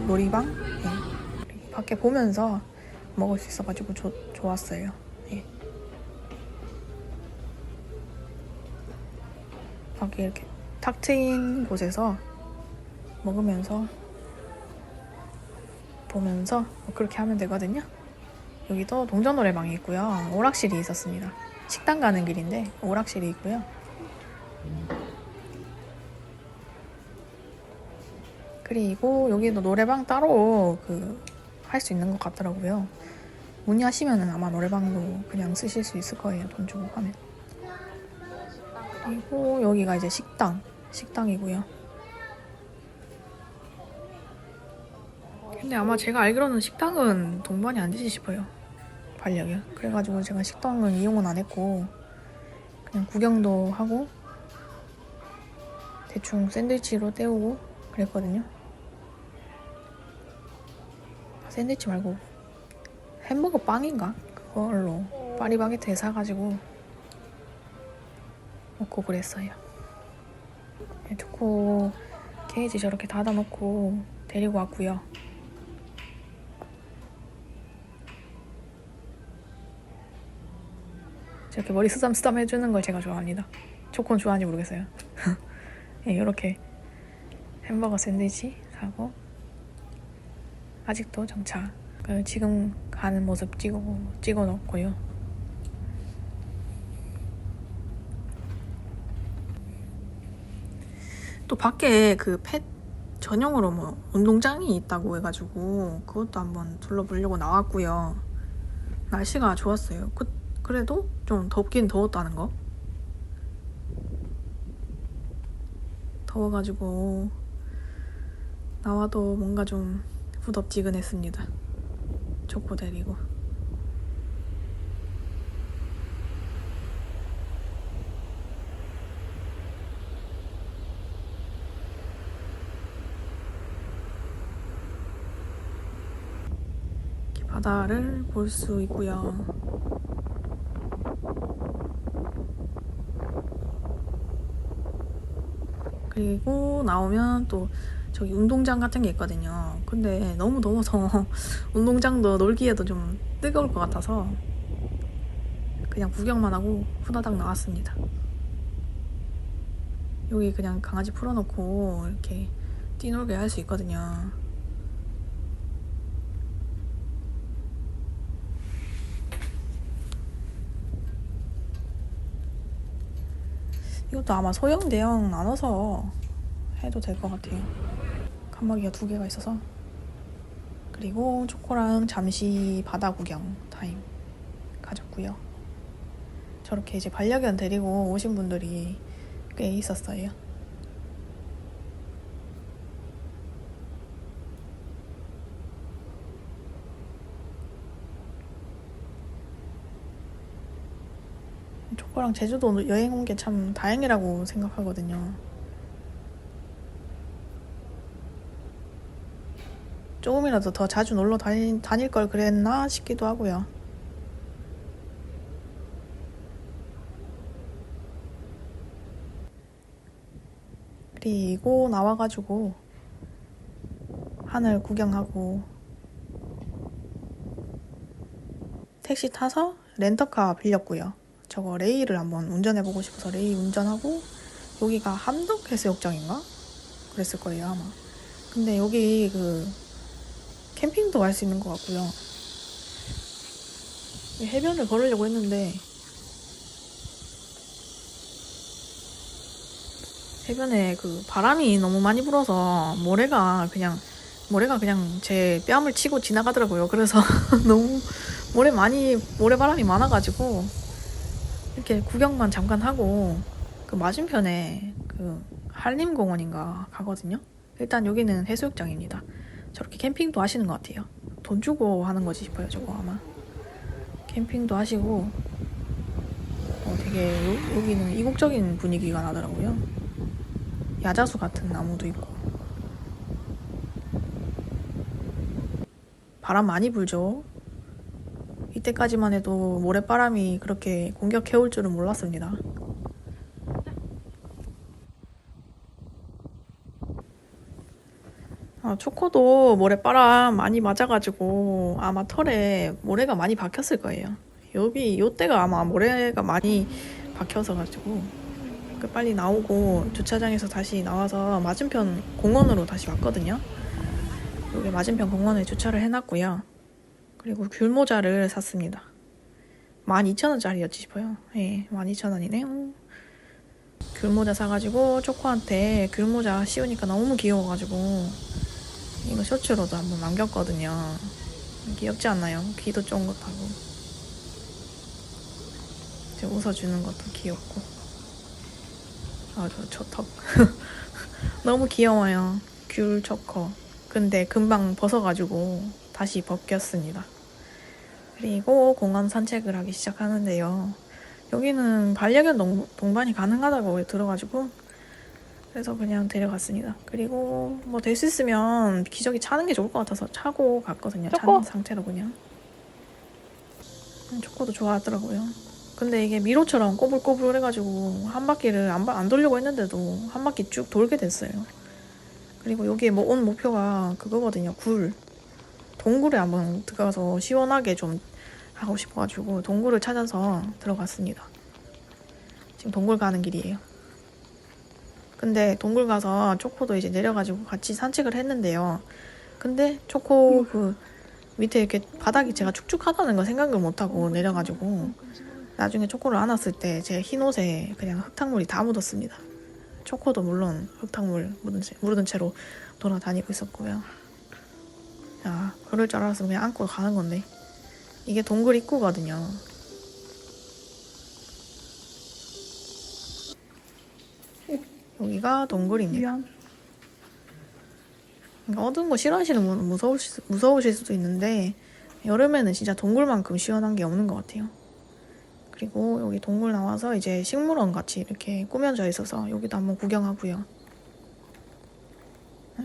놀이방. 네. 밖에 보면서 먹을 수 있어가지고 좋았어요. 예. 밖에 이렇게 탁 트인 곳에서 먹으면서 보면서 뭐 그렇게 하면 되거든요. 여기도 동전 노래방이 있고요. 오락실이 있었습니다. 식당 가는 길인데 오락실이 있고요. 그리고 여기도 노래방 따로 할 수 있는 것 같더라고요. 문의하시면은 아마 노래방도 그냥 쓰실 수 있을 거예요. 돈 주고 하면. 그리고 여기가 이제 식당이고요. 근데 아마 제가 알기로는 식당은 동반이 안 되지 싶어요. 반려견. 그래가지고 제가 식당은 이용은 안 했고 그냥 구경도 하고 대충 샌드위치로 때우고 그랬거든요. 샌드위치 말고 햄버거 빵인가? 그걸로 파리바게트에 사가지고 먹고 그랬어요. 초코 케이지 저렇게 닫아놓고 데리고 왔고요. 저렇게 머리 쓰담쓰담 해주는 걸 제가 좋아합니다. 초코는 좋아하는지 모르겠어요. 네, 이렇게 햄버거 샌드위치 사고 아직도 정차. 지금 가는 모습 찍어 놓고요. 또 밖에 펫 전용으로 뭐 운동장이 있다고 해가지고 그것도 한번 둘러보려고 나왔고요. 날씨가 좋았어요. 그래도 좀 덥긴 더웠다는 거. 더워가지고 나와도 뭔가 좀 후덥지근했습니다. 초코 데리고. 이렇게 바다를 볼 수 있고요. 그리고 나오면 또 저기 운동장 같은 게 있거든요. 근데 너무 더워서 운동장도 놀기에도 좀 뜨거울 것 같아서 그냥 구경만 하고 후다닥 나왔습니다. 여기 그냥 강아지 풀어놓고 이렇게 뛰놀게 할 수 있거든요. 이것도 아마 소형, 대형 나눠서 해도 될 것 같아요. 칸막이가 2개가 있어서. 그리고 초코랑 잠시 바다 구경 타임 가졌고요. 저렇게 이제 반려견 데리고 오신 분들이 꽤 있었어요. 초코랑 제주도 여행 온 게 참 다행이라고 생각하거든요. 조금이라도 더 자주 놀러 다닐 걸 그랬나 싶기도 하고요. 그리고 나와가지고 하늘 구경하고 택시 타서 렌터카 빌렸고요. 저거 레이를 한번 운전해보고 싶어서 레이 운전하고 여기가 함덕해수욕장인가? 그랬을 거예요 아마. 근데 여기 캠핑도 할 수 있는 것 같고요. 해변을 걸으려고 했는데 해변에 바람이 너무 많이 불어서 모래가 그냥 제 뺨을 치고 지나가더라고요. 그래서 너무 모래바람이 많아가지고 이렇게 구경만 잠깐 하고 맞은편에 한림공원인가 가거든요. 일단 여기는 해수욕장입니다. 저렇게 캠핑도 하시는 것 같아요. 돈 주고 하는 거지 싶어요, 저거 아마. 캠핑도 하시고 되게 여기는 이국적인 분위기가 나더라고요. 야자수 같은 나무도 있고. 바람 많이 불죠. 이때까지만 해도 모래바람이 그렇게 공격해올 줄은 몰랐습니다. 초코도 모래바람 많이 맞아가지고 아마 털에 모래가 많이 박혔을 거예요. 요때가 아마 모래가 많이 박혀서 가지고 빨리 나오고 주차장에서 다시 나와서 맞은편 공원으로 다시 왔거든요. 여기 맞은편 공원에 주차를 해놨고요. 그리고 귤모자를 샀습니다. 12,000원짜리였지 싶어요. 예, 12,000원이네요. 귤모자 사가지고 초코한테 귤모자 씌우니까 너무 귀여워가지고 이거 셔츠로도 한번 남겼거든요. 귀엽지 않나요? 귀도 쫑긋하고 이제 웃어주는 것도 귀엽고 아주 저 턱 너무 귀여워요. 귤 초코. 근데 금방 벗어가지고 다시 벗겼습니다. 그리고 공원 산책을 하기 시작하는데요. 여기는 반려견 동반이 가능하다고 들어가지고 그래서 그냥 데려갔습니다. 그리고 뭐 될 수 있으면 기저귀 차는 게 좋을 것 같아서 차고 갔거든요. 초코? 찬 상태로 그냥. 초코도 좋아하더라고요. 근데 이게 미로처럼 꼬불꼬불 해가지고 한 바퀴를 안 돌려고 했는데도 한 바퀴 쭉 돌게 됐어요. 그리고 여기에 뭐 온 목표가 그거거든요. 동굴에 한번 들어가서 시원하게 좀 하고 싶어가지고 동굴을 찾아서 들어갔습니다. 지금 동굴 가는 길이에요. 근데 동굴 가서 초코도 이제 내려가지고 같이 산책을 했는데요. 근데 초코 그 밑에 이렇게 바닥이 제가 축축하다는 거 생각을 못하고 내려가지고 나중에 초코를 안았을 때 제 흰 옷에 그냥 흙탕물이 다 묻었습니다. 초코도 물론 흙탕물 묻은 채로 돌아다니고 있었고요. 야, 그럴 줄 알았으면 그냥 안고 가는 건데 이게 동굴 입구거든요. 여기가 동굴입니다. 미안. 그러니까 어두운 거 싫어하시는 분은 무서우실 수도 있는데 여름에는 진짜 동굴만큼 시원한 게 없는 것 같아요. 그리고 여기 동굴 나와서 이제 식물원 같이 이렇게 꾸며져 있어서 여기도 한번 구경하고요.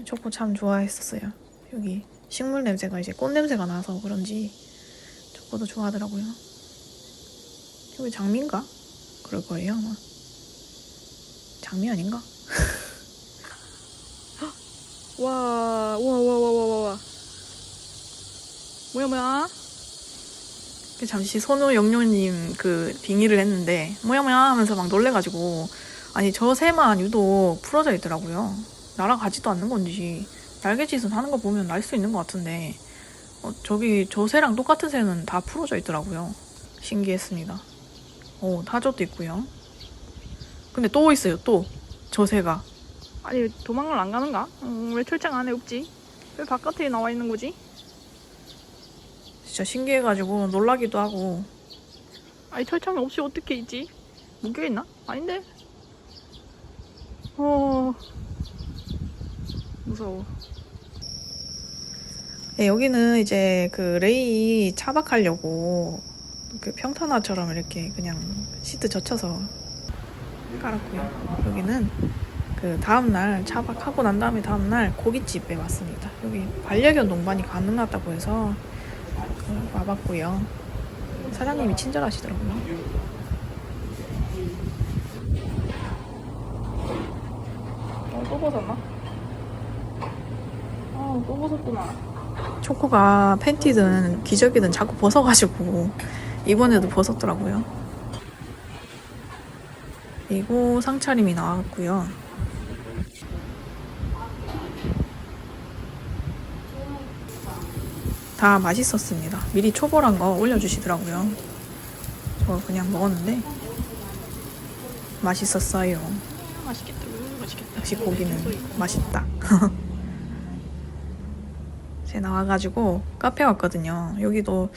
초코 참 좋아했었어요. 여기 식물 냄새가 이제 꽃 냄새가 나서 그런지 초코도 좋아하더라고요. 여기 장미인가? 그럴 거예요 아마. 장미 아닌가? 와. 뭐야? 잠시 손호영룡님 그 빙의를 했는데 뭐야 하면서 막 놀래가지고 아니 저 새만 유독 풀어져 있더라고요. 날아가지도 않는 건지 날개짓은 하는 거 보면 날 수 있는 것 같은데 저기 저 새랑 똑같은 새는 다 풀어져 있더라고요. 신기했습니다. 타조도 있고요. 근데 또 있어요. 또 저 새가 아니 도망을 안 가는가? 왜 철장 안에 없지? 왜 바깥에 나와 있는 거지? 진짜 신기해가지고 놀라기도 하고. 아니 철장이 없이 어떻게 있지? 묶여있나? 아닌데? 무서워. 네, 여기는 이제 그 레이 차박하려고 그 평탄화처럼 이렇게 그냥 시트 젖혀서 깔았고요. 여기는 그 다음날 차박하고 난 다음에 다음날 고깃집에 왔습니다. 여기 반려견 동반이 가능하다고 해서 와봤고요. 사장님이 친절하시더라고요. 또 벗었나? 또 벗었구나. 초코가 팬티든 기저귀든 자꾸 벗어가지고 이번에도 벗었더라고요. 그리고 상차림이 나왔고요. 다 맛있었습니다. 미리 초벌한 거 올려주시더라고요. 저 그냥 먹었는데 맛있었어요. 맛있겠다. 맛있겠다. 역시 고기는 맛있다. 제가 나와가지고 카페 왔거든요. 여기도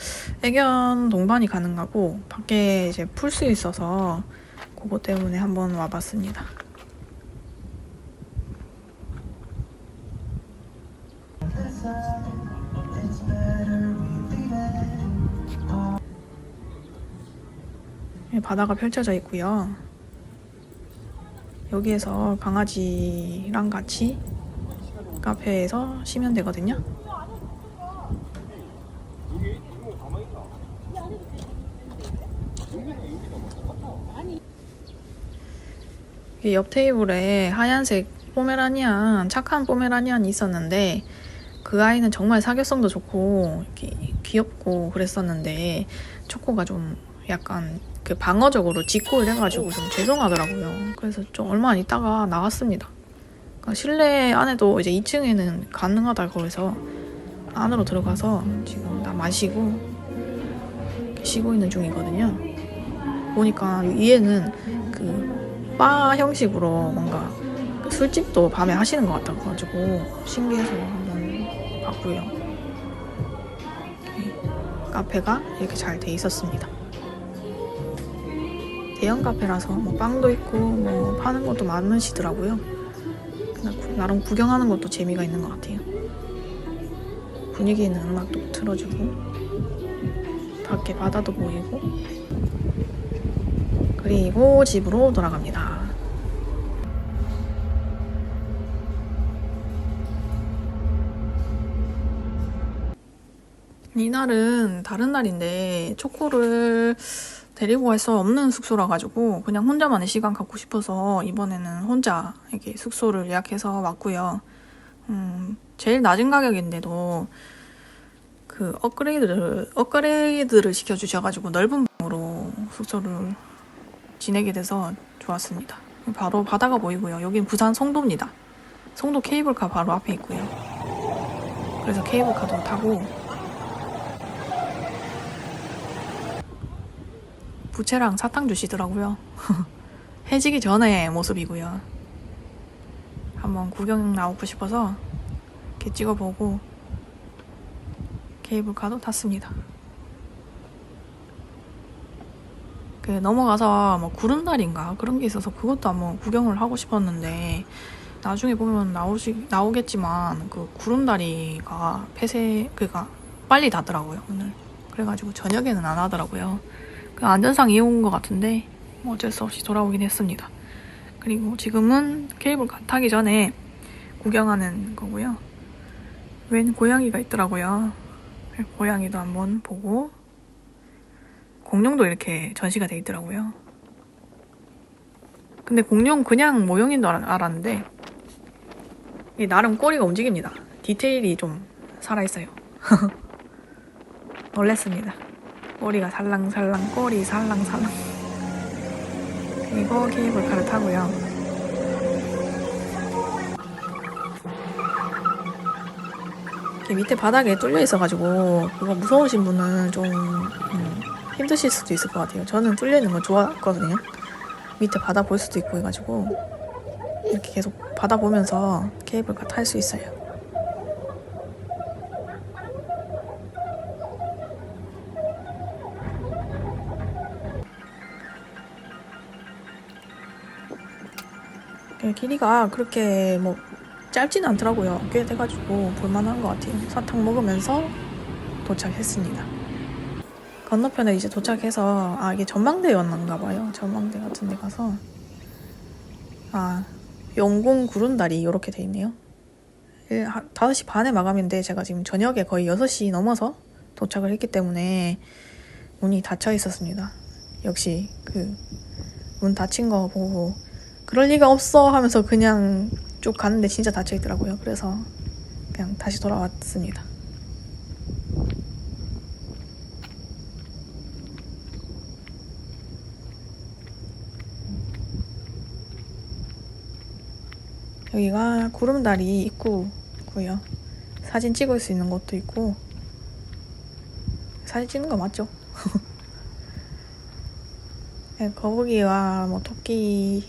애견 동반이 가능하고 밖에 이제 풀 수 있어서 그거 때문에 한번 와봤습니다. 바다가 펼쳐져 있고요. 여기에서 강아지랑 같이 카페에서 쉬면 되거든요. 옆 테이블에 하얀색 포메라니안, 착한 포메라니안이 있었는데 그 아이는 정말 사교성도 좋고 귀엽고 그랬었는데 초코가 좀 약간 그 방어적으로 짖고 이래가지고 좀 죄송하더라고요. 그래서 좀 얼마 안 있다가 나왔습니다. 그러니까 실내 안에도 이제 2층에는 가능하다고 해서 안으로 들어가서 지금 다 마시고 쉬고 있는 중이거든요. 보니까 위에는 그 바 형식으로 뭔가 술집도 밤에 하시는 것 같아가지고 신기해서 한번 봤고요. 카페가 이렇게 잘 돼 있었습니다. 대형 카페라서 뭐 빵도 있고 뭐 파는 것도 많으시더라고요. 그냥 나름 구경하는 것도 재미가 있는 것 같아요. 분위기 있는 음악도 틀어주고 밖에 바다도 보이고. 그리고 집으로 돌아갑니다. 이날은 다른 날인데 초코를 데리고 갈 수 없는 숙소라 가지고 그냥 혼자만의 시간 갖고 싶어서 이번에는 혼자 이렇게 숙소를 예약해서 왔고요. 제일 낮은 가격인데도 그 업그레이드를 시켜주셔가지고 넓은 방으로 숙소를 지내게 돼서 좋았습니다. 바로 바다가 보이고요. 여긴 부산 송도입니다. 송도 케이블카 바로 앞에 있고요. 그래서 케이블카도 타고 부채랑 사탕 주시더라고요. 해지기 전의 모습이고요. 한번 구경 나오고 싶어서 이렇게 찍어보고 케이블카도 탔습니다. 그 넘어가서 뭐 구름다리인가 그런 게 있어서 그것도 한번 구경을 하고 싶었는데 나중에 보면 나오겠지만 그 구름다리가 그러니까 빨리 닫더라고요 오늘. 그래가지고 저녁에는 안 하더라고요. 그 안전상 이용한 것 같은데 어쩔 수 없이 돌아오긴 했습니다. 그리고 지금은 케이블카 타기 전에 구경하는 거고요. 웬 고양이가 있더라고요. 고양이도 한번 보고 공룡도 이렇게 전시가 돼 있더라고요. 근데 공룡 그냥 모형인 줄 알았는데 나름 꼬리가 움직입니다. 디테일이 좀 살아있어요. 놀랬습니다. 꼬리가 살랑살랑, 꼬리 살랑살랑. 그리고 케이블카를 타고요. 이렇게 밑에 바닥에 뚫려 있어가지고 그거 무서우신 분은 좀 힘드실 수도 있을 것 같아요. 저는 뚫려 있는 거 좋아했거든요. 밑에 바다 볼 수도 있고 해가지고 이렇게 계속 바다 보면서 케이블카 탈 수 있어요. 길이가 그렇게 뭐 짧지는 않더라고요. 꽤 돼가지고 볼만한 것 같아요. 사탕 먹으면서 도착했습니다. 건너편에 이제 도착해서 이게 전망대였는가 봐요. 전망대 같은 데 가서 영공 구름다리 이렇게 돼 있네요. 5시 반에 마감인데 제가 지금 저녁에 거의 6시 넘어서 도착을 했기 때문에 문이 닫혀 있었습니다. 역시 그 문 닫힌 거 보고 그럴 리가 없어 하면서 그냥 쭉 갔는데 진짜 닫혀 있더라고요. 그래서 그냥 다시 돌아왔습니다. 여기가 구름다리 입구고요. 사진 찍을 수 있는 곳도 있고. 사진 찍는 거 맞죠? 거북이와 뭐 토끼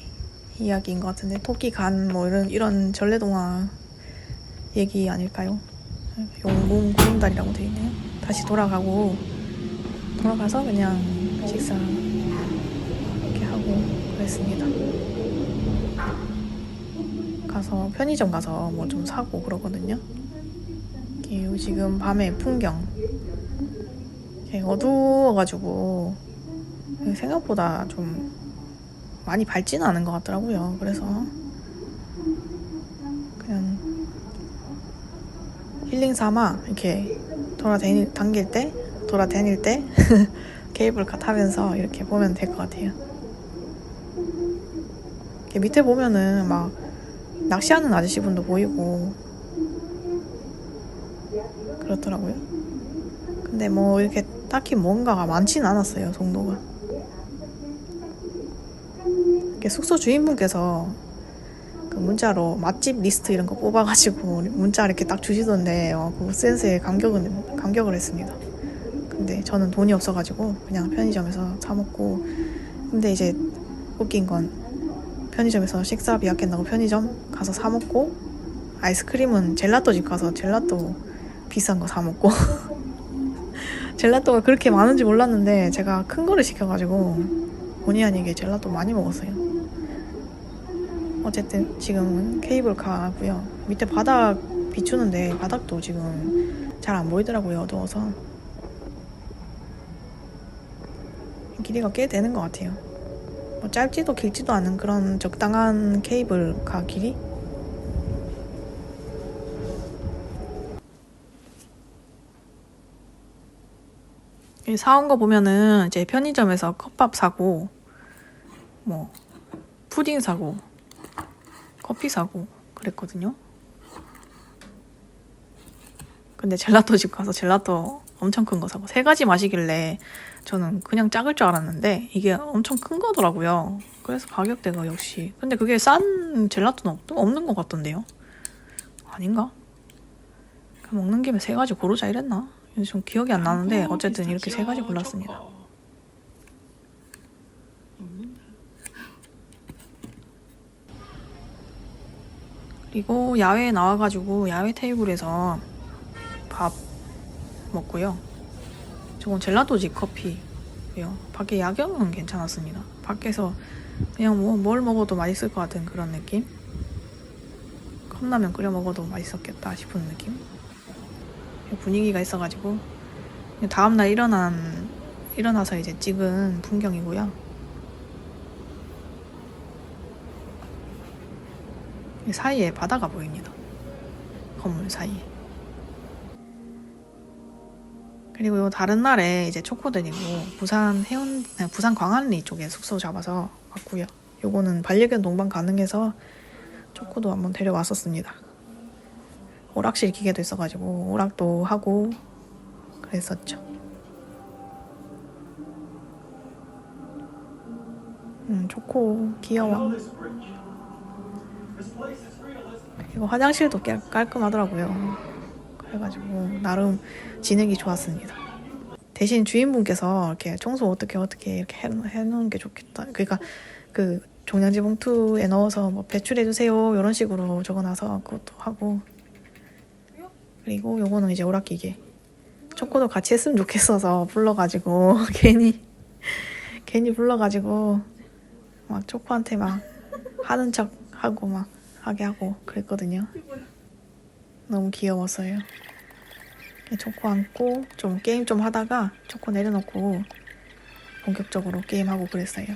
이야기인 것 같은데 토끼 간 뭐 이런 전래동화 얘기 아닐까요? 용궁 구름다리라고 돼 있네요. 다시 돌아가서 그냥 식사 이렇게 하고 그랬습니다. 가서 편의점 가서 뭐 좀 사고 그러거든요. 이게 지금 밤의 풍경 어두워가지고 생각보다 좀 많이 밝지는 않은 것 같더라고요. 그래서 그냥 힐링 삼아 이렇게 돌아다닐 때 케이블카 타면서 이렇게 보면 될 것 같아요. 이렇게 밑에 보면은 막 낚시하는 아저씨분도 보이고 그렇더라고요. 근데 뭐 이렇게 딱히 뭔가가 많지는 않았어요. 송도가. 이렇게 숙소 주인분께서 그 문자로 맛집 리스트 이런 거 뽑아가지고 문자 이렇게 딱 주시던데 그 센스에 감격을 했습니다. 근데 저는 돈이 없어가지고 그냥 편의점에서 사 먹고. 근데 이제 웃긴 건 편의점에서 식사비 아낀다고 편의점 가서 사 먹고 아이스크림은 젤라또 집 가서 젤라또 비싼 거 사 먹고 젤라또가 그렇게 많은지 몰랐는데 제가 큰 거를 시켜가지고 본의 아니게 젤라또 많이 먹었어요. 어쨌든 지금은 케이블카고요. 밑에 바닥 비추는데 바닥도 지금 잘 안 보이더라고요. 어두워서. 길이가 꽤 되는 것 같아요. 뭐 짧지도 길지도 않은 그런 적당한 케이블카 길이? 사온 거 보면은 이제 편의점에서 컵밥 사고 뭐 푸딩 사고 커피 사고 그랬거든요. 근데 젤라또 집 가서 젤라또 엄청 큰 거 사고 3가지 마시길래 저는 그냥 작을 줄 알았는데 이게 엄청 큰 거더라고요. 그래서 가격대가 역시 근데 그게 싼 젤라또는 없는 것 같던데요. 아닌가? 먹는 김에 3가지 고르자 이랬나? 좀 기억이 안 나는데 어쨌든 이렇게 3가지 골랐습니다. 그리고 야외에 나와가지고 야외 테이블에서 밥 먹고요. 저건 젤라또집 커피고요. 밖에 야경은 괜찮았습니다. 밖에서 그냥 뭐 뭘 먹어도 맛있을 것 같은 그런 느낌? 컵라면 끓여 먹어도 맛있었겠다 싶은 느낌? 분위기가 있어가지고 다음날 일어나서 이제 찍은 풍경이고요. 이 사이에 바다가 보입니다. 건물 사이에. 그리고 요 다른 날에 이제 초코들이고 부산 광안리 쪽에 숙소 잡아서 왔고요. 요거는 반려견 동반 가능해서 초코도 한번 데려왔었습니다. 오락실 기계도 있어가지고 오락도 하고 그랬었죠. 초코 귀여워. 그리고 화장실도 꽤 깔끔하더라고요. 그래가지고 나름 지내기 좋았습니다. 대신 주인분께서 이렇게 청소 어떻게 이렇게 해놓은 게 좋겠다. 그러니까 그 종량제 봉투에 넣어서 뭐 배출해주세요 이런 식으로 적어놔서 그것도 하고. 그리고 요거는 이제 오락기계. 초코도 같이 했으면 좋겠어서 불러가지고 괜히 불러가지고 막 초코한테 막 하는 척 하고 막 하게 하고 그랬거든요. 너무 귀여웠어요. 초코 안고 좀 게임 좀 하다가 초코 내려놓고 본격적으로 게임하고 그랬어요.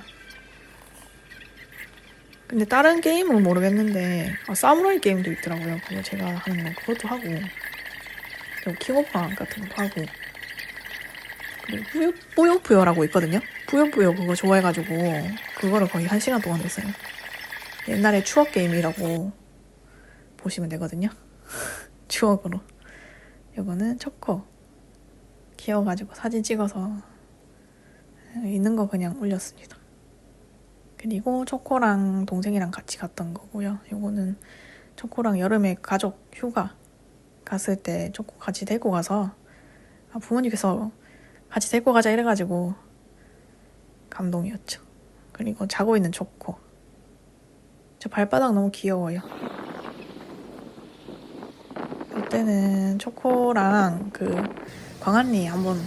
근데 다른 게임은 모르겠는데 사무라이 게임도 있더라고요. 그거 제가 하는 거 그것도 하고 킹오파 같은 것도 하고 그리고 뿌요뿌요라고 있거든요. 뿌요뿌요 그거 좋아해가지고 그거를 거의 1시간 동안 했어요. 옛날에 추억 게임이라고 보시면 되거든요. 추억으로. 이거는 초코 귀여워가지고 사진 찍어서 있는 거 그냥 올렸습니다. 그리고 초코랑 동생이랑 같이 갔던 거고요. 이거는 초코랑 여름에 가족 휴가 갔을 때 초코 같이 데리고 가서 부모님께서 같이 데리고 가자 이래가지고 감동이었죠. 그리고 자고 있는 초코. 저 발바닥 너무 귀여워요. 이때는 초코랑 그 광안리 한번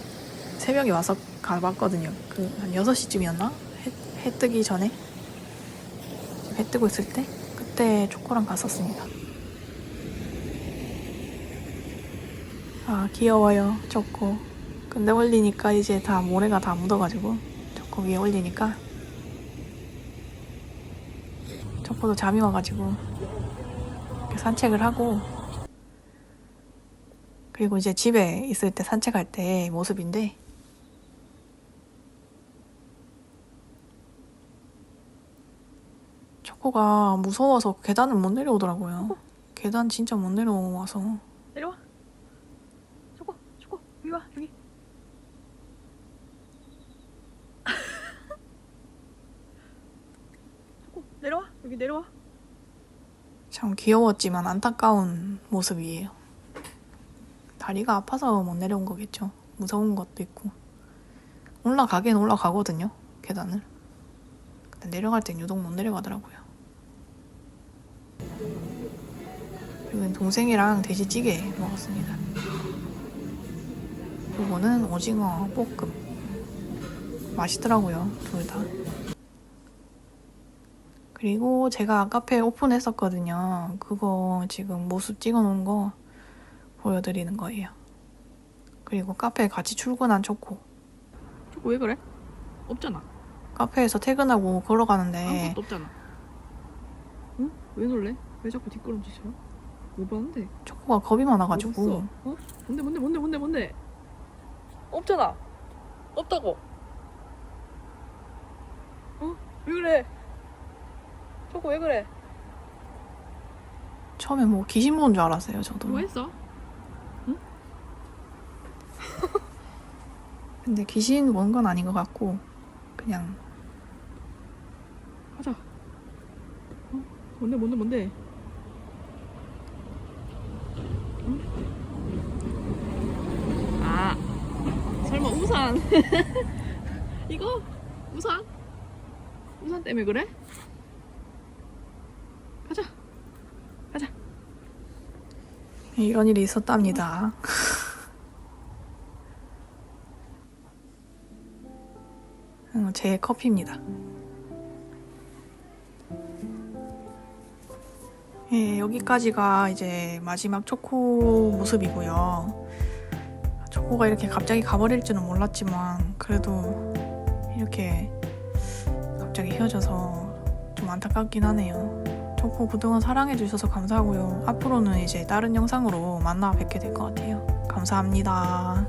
새벽에 와서 가봤거든요. 그 한 6시쯤이었나? 해 뜨기 전에? 해 뜨고 있을 때? 그때 초코랑 갔었습니다. 아 귀여워요 초코. 근데 올리니까 이제 다 모래가 다 묻어가지고 초코 위에 올리니까 초코도 잠이 와가지고 이렇게 산책을 하고 그리고 이제 집에 있을 때 산책할 때 모습인데 초코가 무서워서 계단을 못 내려오더라고요. 계단 진짜 못 내려와서. 내려와. 초코 여기 와 여기. 초코 내려와 여기 내려와. 참 귀여웠지만 안타까운 모습이에요. 다리가 아파서 못 내려온 거겠죠. 무서운 것도 있고. 올라가긴 올라가거든요. 계단을. 근데 내려갈 땐 유독 못 내려가더라고요. 그리고 동생이랑 돼지찌개 먹었습니다. 요거는 오징어 볶음. 맛있더라고요, 둘 다. 그리고 제가 카페 오픈했었거든요. 그거 지금 모습 찍어놓은 거 보여드리는 거예요. 그리고 카페에 같이 출근한 초코. 초코 왜 그래? 없잖아. 카페에서 퇴근하고 걸어가는데 아무것도 없잖아. 응? 왜 놀래? 왜 자꾸 뒷걸음질 쳐? 뭐 봤는데? 초코가 겁이 많아가지고 뭐 봤어? 어? 뭔데? 없잖아. 없다고. 어? 왜 그래? 초코 왜 그래? 처음에 뭐 귀신 본 줄 알았어요, 저도. 뭐 했어? 근데 귀신 본 건 아닌 것 같고 그냥 가자. 뭔데? 응? 아, 설마 우산? 이거? 우산? 우산 때문에 그래? 가자. 이런 일이 있었답니다. 제 커피입니다. 예, 여기까지가 이제 마지막 초코 모습이고요. 초코가 이렇게 갑자기 가버릴 줄은 몰랐지만 그래도 이렇게 갑자기 헤어져서 좀 안타깝긴 하네요. 초코 그동안 사랑해 주셔서 감사하고요. 앞으로는 이제 다른 영상으로 만나 뵙게 될 것 같아요. 감사합니다.